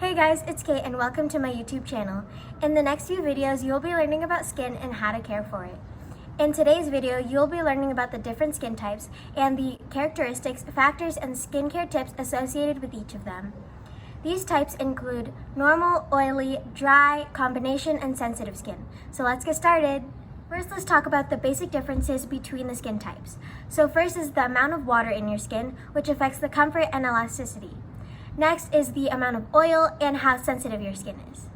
Hey guys, it's Kate and welcome to my YouTube channel. In the next few videos, you'll be learning about skin and how to care for it. In today's video, you'll be learning about the different skin types and the characteristics, factors, and skincare tips associated with each of them. These types include normal, oily, dry, combination, and sensitive skin. So let's get started. First, let's talk about the basic differences between the skin types. So first is the amount of water in your skin, which affects the comfort and elasticity. Next is the amount of oil and how sensitive your skin is.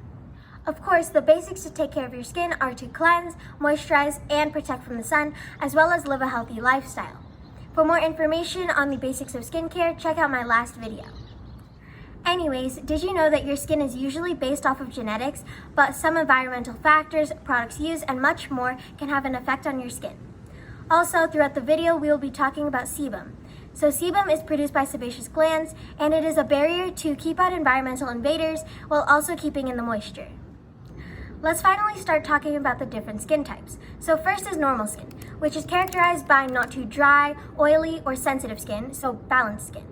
Of course, the basics to take care of your skin are to cleanse, moisturize, and protect from the sun, as well as live a healthy lifestyle. For more information on the basics of skincare, check out my last video. Anyways, did you know that your skin is usually based off of genetics, but some environmental factors, products used, and much more can have an effect on your skin? Also, throughout the video, we will be talking about sebum. So sebum is produced by sebaceous glands, and it is a barrier to keep out environmental invaders while also keeping in the moisture. Let's finally start talking about the different skin types. So first is normal skin, which is characterized by not too dry, oily, or sensitive skin, so balanced skin.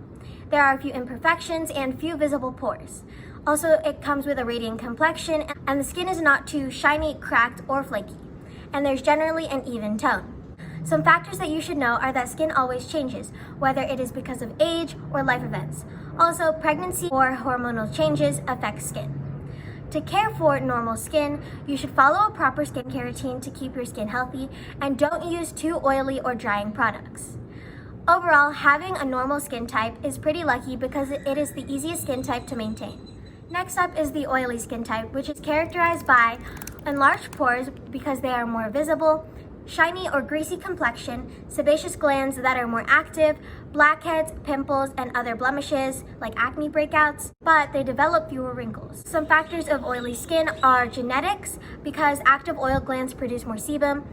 There are a few imperfections and few visible pores. Also, it comes with a radiant complexion, and the skin is not too shiny, cracked, or flaky. And there's generally an even tone. Some factors that you should know are that skin always changes, whether it is because of age or life events. Also, pregnancy or hormonal changes affect skin. To care for normal skin, you should follow a proper skincare routine to keep your skin healthy, and don't use too oily or drying products. Overall, having a normal skin type is pretty lucky because it is the easiest skin type to maintain. Next up is the oily skin type, which is characterized by enlarged pores because they are more visible, shiny or greasy complexion, sebaceous glands that are more active, blackheads, pimples, and other blemishes like acne breakouts, but they develop fewer wrinkles. Some factors of oily skin are genetics because active oil glands produce more sebum,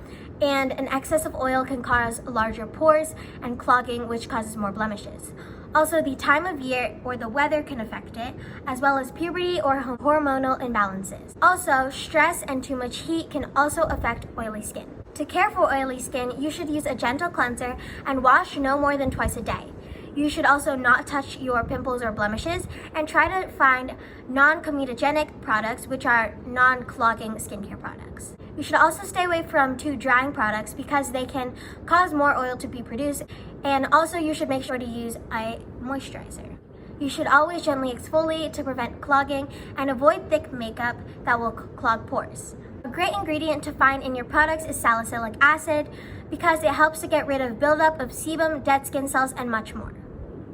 and an excess of oil can cause larger pores and clogging, which causes more blemishes. Also, the time of year or the weather can affect it, as well as puberty or hormonal imbalances. Also, stress and too much heat can also affect oily skin. To care for oily skin, you should use a gentle cleanser and wash no more than twice a day. You should also not touch your pimples or blemishes and try to find non-comedogenic products, which are non-clogging skincare products. You should also stay away from too drying products because they can cause more oil to be produced, and also you should make sure to use a moisturizer. You should always gently exfoliate to prevent clogging and avoid thick makeup that will clog pores. A great ingredient to find in your products is salicylic acid because it helps to get rid of buildup of sebum, dead skin cells, and much more.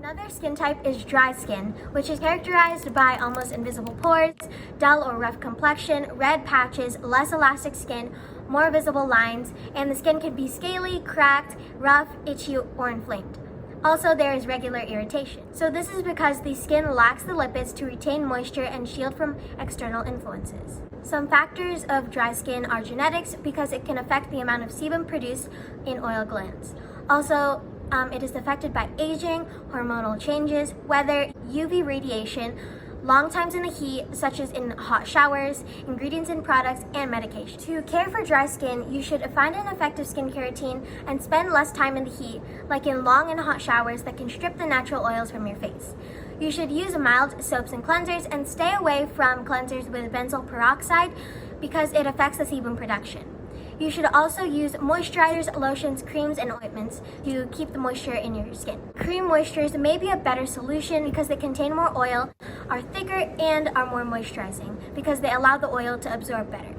Another skin type is dry skin, which is characterized by almost invisible pores, dull or rough complexion, red patches, less elastic skin, more visible lines, and the skin can be scaly, cracked, rough, itchy, or inflamed. Also, there is regular irritation. So this is because the skin lacks the lipids to retain moisture and shield from external influences. Some factors of dry skin are genetics because it can affect the amount of sebum produced in oil glands. Also, it is affected by aging, hormonal changes, weather, UV radiation, long times in the heat, such as in hot showers, ingredients in products, and medication. To care for dry skin, you should find an effective skincare routine and spend less time in the heat, like in long and hot showers that can strip the natural oils from your face. You should use mild soaps and cleansers and stay away from cleansers with benzoyl peroxide because it affects the sebum production. You should also use moisturizers, lotions, creams, and ointments to keep the moisture in your skin. Cream moisturizers may be a better solution because they contain more oil, are thicker, and are more moisturizing because they allow the oil to absorb better.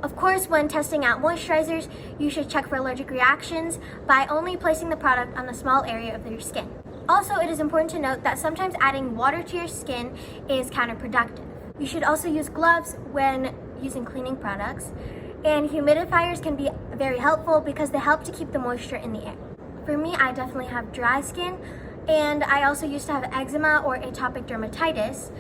Of course, when testing out moisturizers, you should check for allergic reactions by only placing the product on a small area of your skin. Also, it is important to note that sometimes adding water to your skin is counterproductive. You should also use gloves when using cleaning products. And humidifiers can be very helpful because they help to keep the moisture in the air. For me, I definitely have dry skin, and I also used to have eczema or atopic dermatitis,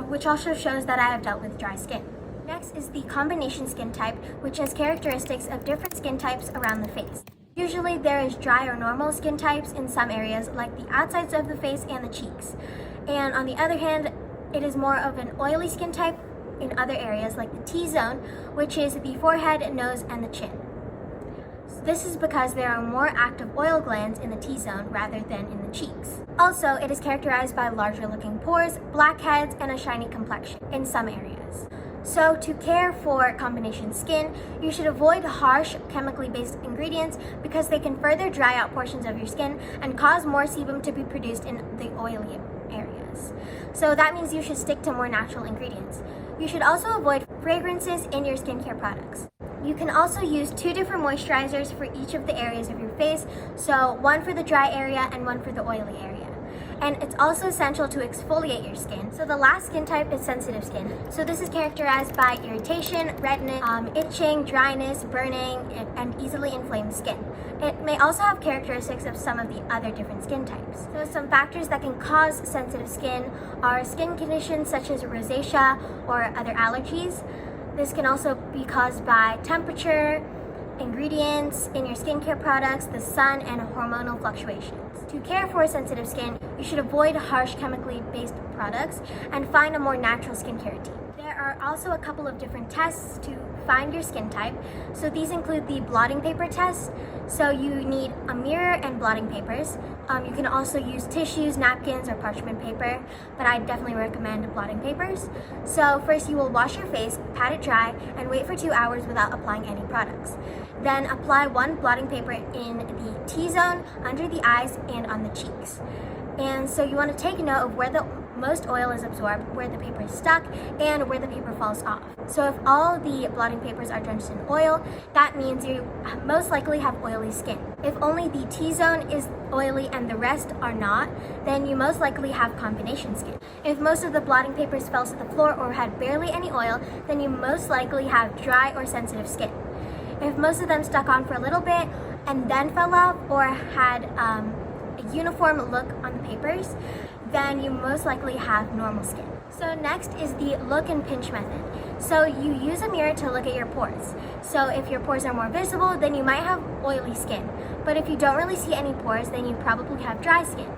which also shows that I have dealt with dry skin. Next is the combination skin type, which has characteristics of different skin types around the face. Usually there is dry or normal skin types in some areas, like the outsides of the face and the cheeks. And on the other hand, it is more of an oily skin type in other areas like the T-zone, which is the forehead, nose, and the chin. This is because there are more active oil glands in the T-zone rather than in the cheeks. Also, it is characterized by larger looking pores, blackheads, and a shiny complexion in some areas. So to care for combination skin, you should avoid harsh chemically based ingredients because they can further dry out portions of your skin and cause more sebum to be produced in the oily areas. So that means you should stick to more natural ingredients. You should also avoid fragrances in your skincare products. You can also use 2 different moisturizers for each of the areas of your face, so one for the dry area and one for the oily area. And it's also essential to exfoliate your skin. So the last skin type is sensitive skin. So this is characterized by irritation, redness, itching, dryness, burning, and easily inflamed skin. It may also have characteristics of some of the other different skin types. So some factors that can cause sensitive skin are skin conditions such as rosacea or other allergies. This can also be caused by temperature, ingredients in your skincare products, the sun, and hormonal fluctuations. To care for sensitive skin, you should avoid harsh chemically based products and find a more natural skincare routine. There are also a couple of different tests to find your skin type. So these include the blotting paper test. So you need a mirror and blotting papers. You can also use tissues, napkins, or parchment paper, but I definitely recommend blotting papers. So first you will wash your face, pat it dry, and wait for 2 hours without applying any products. Then apply 1 blotting paper in the T-zone, under the eyes, and on the cheeks. And so you want to take note of where the most oil is absorbed, where the paper is stuck, and where the paper falls off. So if all the blotting papers are drenched in oil, that means you most likely have oily skin. If only the T-zone is oily and the rest are not, then you most likely have combination skin. If most of the blotting papers fell to the floor or had barely any oil, then you most likely have dry or sensitive skin. If most of them stuck on for a little bit and then fell off or had a uniform look on the papers, then you most likely have normal skin. So next is the look and pinch method. So you use a mirror to look at your pores. So if your pores are more visible, then you might have oily skin. But if you don't really see any pores, then you probably have dry skin.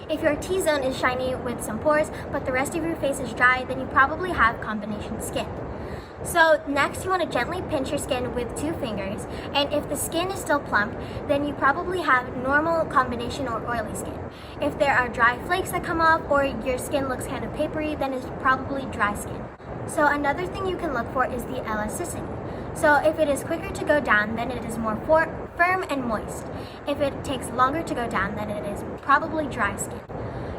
If your T-zone is shiny with some pores, but the rest of your face is dry, then you probably have combination skin. So next you want to gently pinch your skin with 2 fingers, and if the skin is still plump, then you probably have normal combination or oily skin. If there are dry flakes that come off or your skin looks kind of papery, then it's probably dry skin. So another thing you can look for is the elasticity. So if it is quicker to go down, then it is more firm and moist. If it takes longer to go down, then it is probably dry skin.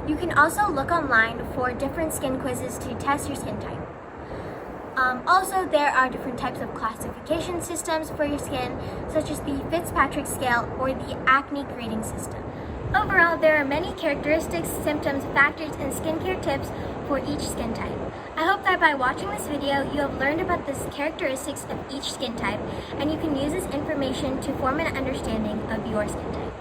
You can also look online for different skin quizzes to test your skin type. Also, there are different types of classification systems for your skin, such as the Fitzpatrick scale or the acne grading system. Overall, there are many characteristics, symptoms, factors, and skincare tips for each skin type. I hope that by watching this video, you have learned about the characteristics of each skin type, and you can use this information to form an understanding of your skin type.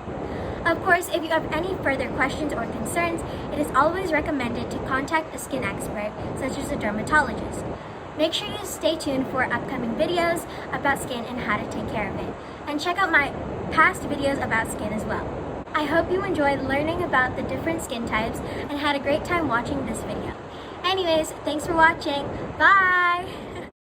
Of course, if you have any further questions or concerns, it is always recommended to contact a skin expert, such as a dermatologist. Make sure you stay tuned for upcoming videos about skin and how to take care of it. And check out my past videos about skin as well. I hope you enjoyed learning about the different skin types and had a great time watching this video. Anyways, thanks for watching. Bye!